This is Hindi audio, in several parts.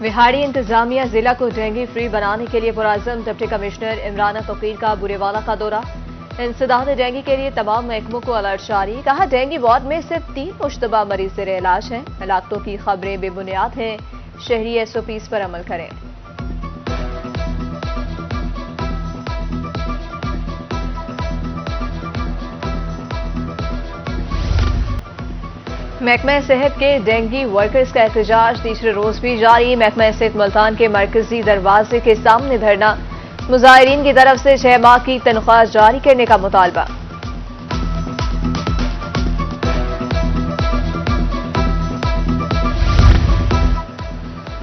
विहाड़ी इंतजामिया जिला को डेंगू फ्री बनाने के लिए पुराज़म डिप्टी कमिश्नर इमरान फकीर का बुरेवाला का दौरा। इंसदाद डेंगू के लिए तमाम महकमों को अलर्ट जारी। कहा डेंगू वार्ड में सिर्फ 3 मुश्तबा मरीज ज़ेर इलाज हैं। हलाकतों की खबरें बेबुनियाद हैं। शहरी SOPs पर अमल करें। महकमा सेहत के डेंगू वर्कर्स का एहतजाज तीसरे रोज भी जारी। महकमा सेहत मुल्तान के मरकजी दरवाजे के सामने धरना। मुजाहिरीन की तरफ से 6 माह की तनख्वाह जारी करने का मुतालबा।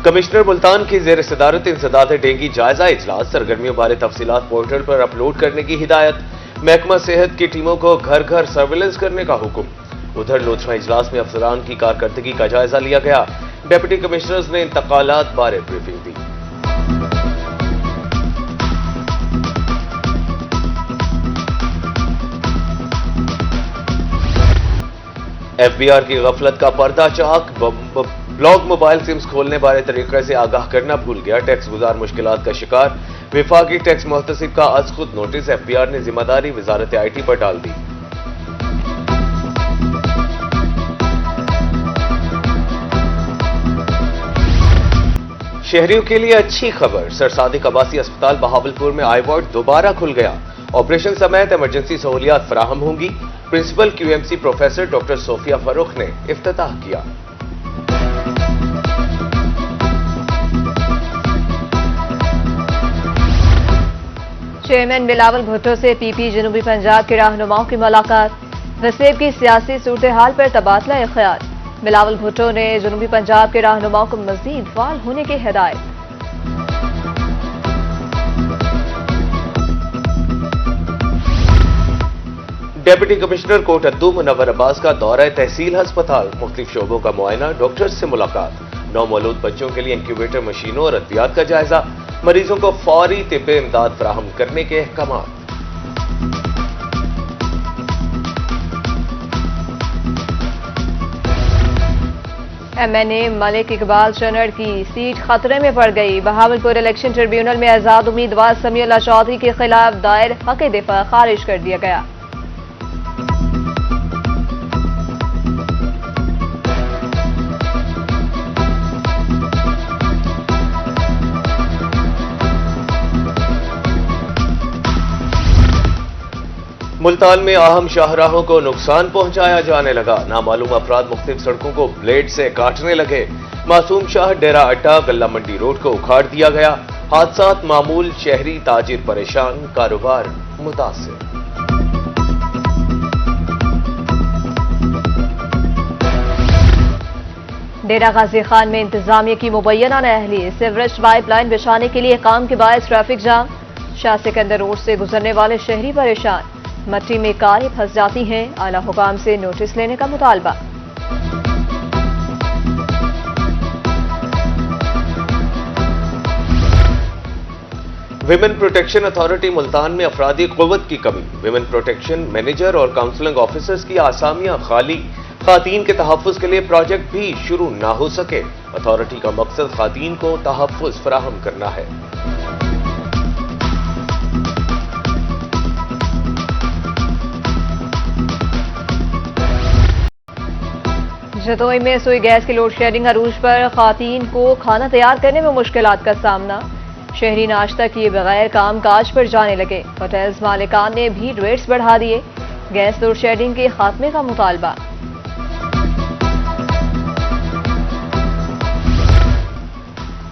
कमिश्नर मुल्तान की जेर सदारत इंसदाद डेंगू जायजा इजलास। सरगर्मियों बारे तफसीलात पोर्टल पर अपलोड करने की हिदायत। महकमा सेहत की टीमों को घर घर सर्विलेंस करने का हुक्म। उधर लोचना इजलास में अफसरान की कारकर्दगी का जायजा लिया गया। डिप्टी कमिश्नर्स ने इंतकालात बारे ब्रीफिंग दी। FBR की गफलत का पर्दा चाक। ब्लॉक मोबाइल सिम्स खोलने बारे तरीके से आगाह करना भूल गया। टैक्स गुजार मुश्किलात का शिकार। विफाकी टैक्स मुहतसिब का आज खुद नोटिस। FBR ने जिम्मेदारी वजारत IT पर डाल दी। शहरियों के लिए अच्छी खबर। सर सादिक अब्बासी अस्पताल बहावलपुर में आई वार्ड दोबारा खुल गया। ऑपरेशन समेत इमरजेंसी सहूलियात फराहम होंगी। Principal QMC professor doctor Sofia Farrukh ने इफ्तिताह किया। चेयरमैन बिलावल भुट्टो से PP जनूबी पंजाब के रहनुमाओं की मुलाकात। वसेब की सियासी सूरत हाल पर तबादला ख्याल। बिलावल भुट्टो ने जनूबी पंजाब के रहनुमाओं को मजीद फाल होने की हिदायत। डिप्टी कमिश्नर कोटअद्दू मुनव्वर अब्बास का दौरा तहसील अस्पताल। मुख्तलिफ शोबों का मुआयना। डॉक्टर्स से मुलाकात। नौमौलूद बच्चों के लिए इंक्यूबेटर मशीनों और अद्वियात का जायजा। मरीजों को फौरी तिब्बी इमदाद फराहम करने के अहकाम। MNA मलिक इकबाल चनड़ की सीट खतरे में पड़ गई। बहावलपुर इलेक्शन ट्रिब्यूनल में आजाद उम्मीदवार समीउल्लाह चौधरी के खिलाफ दायर हक दिफा खारिज कर दिया गया। मुल्तान में अहम शाहराहों को नुकसान पहुंचाया जाने लगा। नामालूम अफराद मुख्तलिफ सड़कों को ब्लेड से काटने लगे। मासूम शाह डेरा अड्डा गल्ला मंडी रोड को उखाड़ दिया गया। हादसात मामूल। शहरी ताजिर परेशान। कारोबार मुतासिर। डेरा गाजी खान में इंतजामिया की मुबैना नाअहली। सीवरेज पाइपलाइन बिछाने के लिए काम के बायस traffic jam. Shah Sikandar road से गुजरने वाले शहरी परेशान। मट्टी में कारें फंस जाती हैं। आला हुकाम से नोटिस लेने का मुतालबा। विमेन प्रोटेक्शन अथॉरिटी मुल्तान में अफरादी कुव्वत की कमी। विमेन प्रोटेक्शन मैनेजर और काउंसलिंग ऑफिसर्स की आसामियां खाली। खातीन के तहफ़्फ़ुज़ के लिए प्रोजेक्ट भी शुरू ना हो सके। अथॉरिटी का मकसद खातीन को तहफ़्फ़ुज़ फराहम करना है। जतोई में सुई गैस की लोड शेडिंग अरूज पर खातीन को खाना तैयार करने में मुश्किलात का सामना। शहरी नाश्ता किए बगैर काम काज पर जाने लगे। होटल्स मालिकान ने भी रेट्स बढ़ा दिए। गैस लोड शेडिंग के खात्मे का मुतालबा।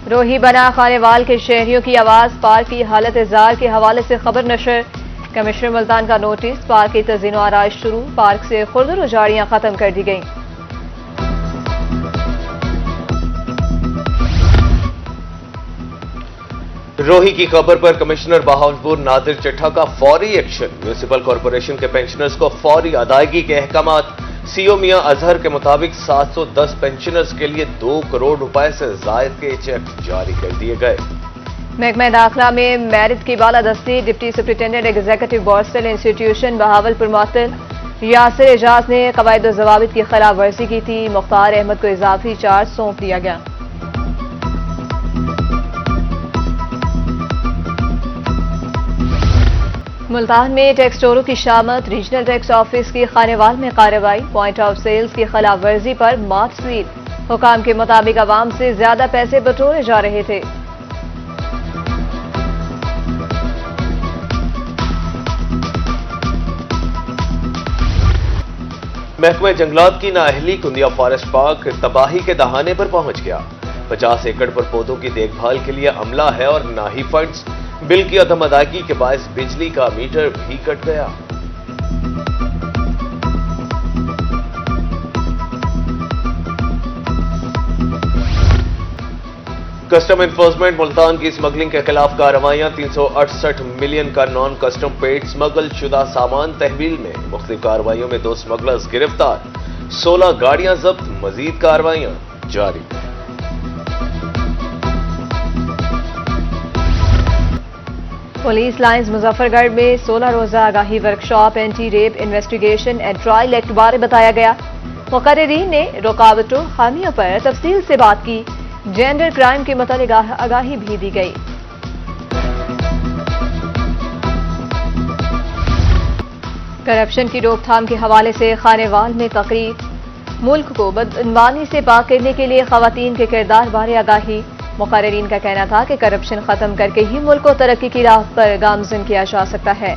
रोही बना खानेवाल के शहरियों की आवाज। पार्क की हालत इज़ार के हवाले से खबर नशर। कमिश्नर मुल्तान का नोटिस। पार्क की तज़ीन व आराइश शुरू। पार्क से खुर्द उजाड़ियां खत्म कर दी गईं। रोही की खबर पर कमिश्नर बहावलपुर नादिर चिट्ठा का फौरी एक्शन। म्यूनिसिपल कॉरपोरेशन के पेंशनर्स को फौरी अदायगी के अहकामात। CO मियां अजहर के मुताबिक 710 पेंशनर्स के लिए 2 करोड़ रुपए से जायद के चेक जारी कर दिए गए। महकमा दाखिला में मेरिट की बालादस्ती। Deputy superintendent executive borstal institution Bahawalpur मुअत्तल। यासिर एजाज ने कवायद और ज़वाबित की खिलाफ वर्जी की थी। मुख्तार अहमद को इजाफी चार्ज सौंप दिया गया। मुल्तान में टैक्स चोरों की शामत, रीजनल टैक्स ऑफिस की खानेवाल में कार्रवाई, पॉइंट ऑफ सेल्स की खिलाफ वर्जी पर मार्च सील। हुकाम के मुताबिक आवाम से ज्यादा पैसे बटोरे जा रहे थे। महकमा जंगलात की नाअहली कुंदिया फॉरेस्ट पार्क तबाही के दहाने पर पहुंच गया। 50 एकड़ पर पौधों की देखभाल के लिए अमला है और ना ही फंड्स। बिल की अदम अदायगी के बायस बिजली का मीटर भी कट गया। कस्टम एनफोर्समेंट मुल्तान की स्मगलिंग के खिलाफ कार्रवाइयां, 368 मिलियन का नॉन कस्टम पेड स्मगल शुदा सामान तहवील में। मुख्तलिफ कार्रवाइयों में 2 स्मगलर्स गिरफ्तार, 16 गाड़ियां जब्त, मजीद कार्रवाइयां जारी। पुलिस लाइंस मुजफ्फरगढ़ में 16 रोजा आगाही workshop anti rape investigation and trial act बारे बताया गया। मुकर्रीरीन ने रुकावटों, खामियों पर तफसील से बात की। जेंडर क्राइम के मुतालिक आगाही भी दी गई। करप्शन की रोकथाम के हवाले से खानेवाल में तकरीर, मुल्क को बदअनवानी से पाक करने के लिए खवातीन के किरदार बारे आगाही। मुकर्रीरीन का कहना था कि करप्शन खत्म करके ही मुल्क को तरक्की की राह पर गामजन किया जा सकता है।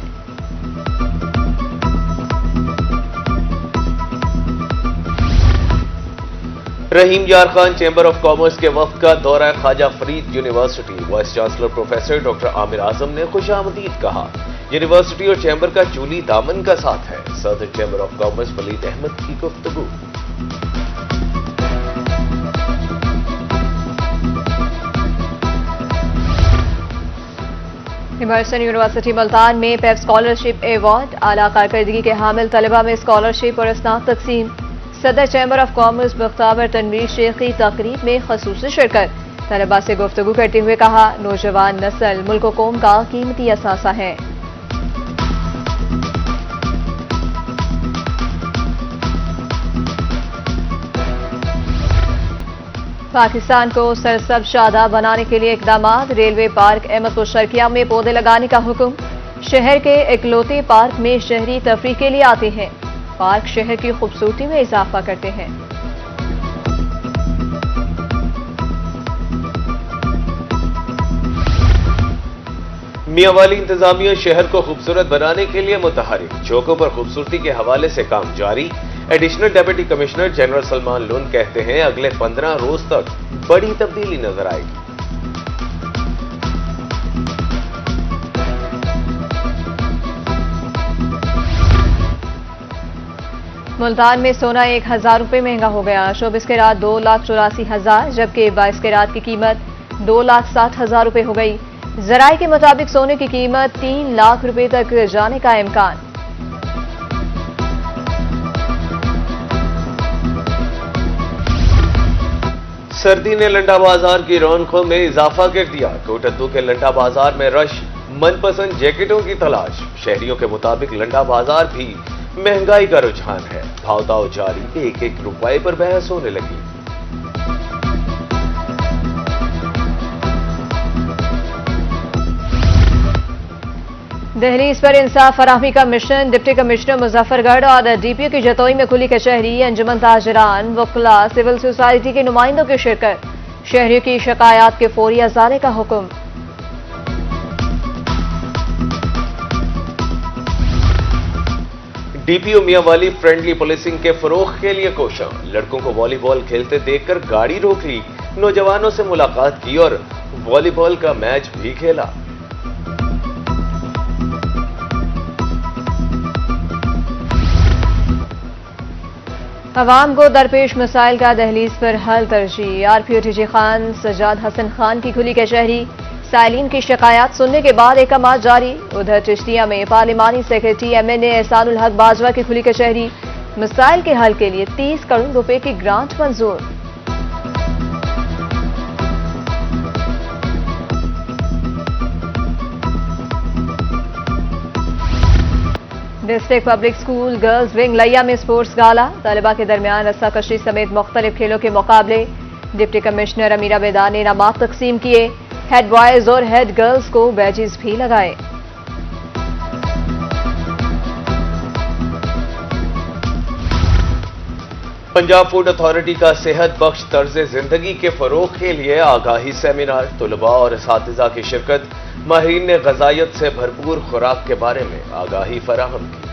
रहीम यार खान चैंबर ऑफ कॉमर्स के वफ्द का दौरा Khwaja Farid university. Vice chancellor professor doctor Aamir Azam ने खुशामदीद कहा। यूनिवर्सिटी और चैंबर का चूली दामन का साथ है। सदर chamber of commerce Waleed Ahmed की गुफ्तगू। इमर्सन यूनिवर्सिटी मुल्तान में पेप स्कॉलरशिप अवार्ड, आला कारकर्दगी के हामिल तलबा में स्कॉलरशिप और इसनाद तकसीम। सदर chamber of commerce Bakhtawar Tanveer Sheikh की तकरीब में खसूसी शिरकत। तलबा से गुफ्तगू करते हुए कहा, नौजवान नस्ल मुल्क कौम का कीमती असासा है। पाकिस्तान को सरसब्ज शादा बनाने के लिए इकदाम, रेलवे पार्क अहमदपुर शर्किया में पौधे लगाने का हुक्म। शहर के इकलौते पार्क में शहरी तफरीह के लिए आते हैं। पार्क शहर की खूबसूरती में इजाफा करते हैं। मियांवाली इंतजामिया शहर को खूबसूरत बनाने के लिए मुतहरिक, चौकों पर खूबसूरती के हवाले से काम जारी। Additional deputy commissioner general Salman Lun कहते हैं, अगले 15 रोज तक बड़ी तब्दीली नजर आएगी। मुल्तान में सोना 1000 रुपये महंगा हो गया। 24 कैरात 2,84,000, जबकि 22 कैरात की कीमत 2,60,000 रुपये हो गई। जराये के मुताबिक सोने की कीमत 3 लाख रुपये तक जाने का इम्कान। सर्दी ने लंडा बाजार की रौनकों में इजाफा कर दिया। कोटद्दू के लंडा बाजार में रश, मनपसंद जैकेटों की तलाश। शहरियों के मुताबिक लंडा बाजार भी महंगाई का रुझान है। भाव-ताव जारी, 1-1 रुपए पर बहस होने लगी। दहलीज पर इंसाफ फराहमी का मिशन, डिप्टी कमिश्नर मुजफ्फरगढ़ और डीपीओ की जतोई में खुली कचहरी। अंजुमन ताजरान, वकला, सिविल सोसाइटी के नुमाइंदों की शिरकत। शहरियों की शिकायत के फौरी अजाले का हुक्म। डीपीओ मियांवाली फ्रेंडली पुलिसिंग के फरोग के लिए कोशिश। लड़कों को वॉलीबॉल खेलते देखकर गाड़ी रोक ली, नौजवानों से मुलाकात की और वॉलीबॉल का मैच भी खेला। अवाम को दरपेश मसाइल का दहलीज पर हल तरजीह। आरपीओ टीजी खान सजाद हसन खान की खुली कचहरी। साइलिन की शिकायत सुनने के बाद अहकाम जारी। उधर चिश्तिया में पार्लिमानी सेक्रेटरी एमएनए एहसानुल हक बाजवा की खुली कचहरी। मसाइल के हल के लिए 30 करोड़ रुपए की ग्रांट मंजूर। District public school girls wing लिया में स्पोर्ट्स गाला। तलबा के दरमियान रस्साकशी समेत मुख्तलिफ खेलों के मुकाबले। डिप्टी कमिश्नर अमीरा बेदार ने इनामात तकसीम किए। हेड बॉयज और हेड गर्ल्स को बैजेस भी लगाए। पंजाब फूड अथॉरिटी का सेहत बख्श तर्ज जिंदगी के फरोग के लिए आगाही सेमिनार, तुलबा और असातिज़ा की शिरकत, माहिरीन ने ग़िज़ाइयत से भरपूर खुराक के बारे में आगाही फराहम की।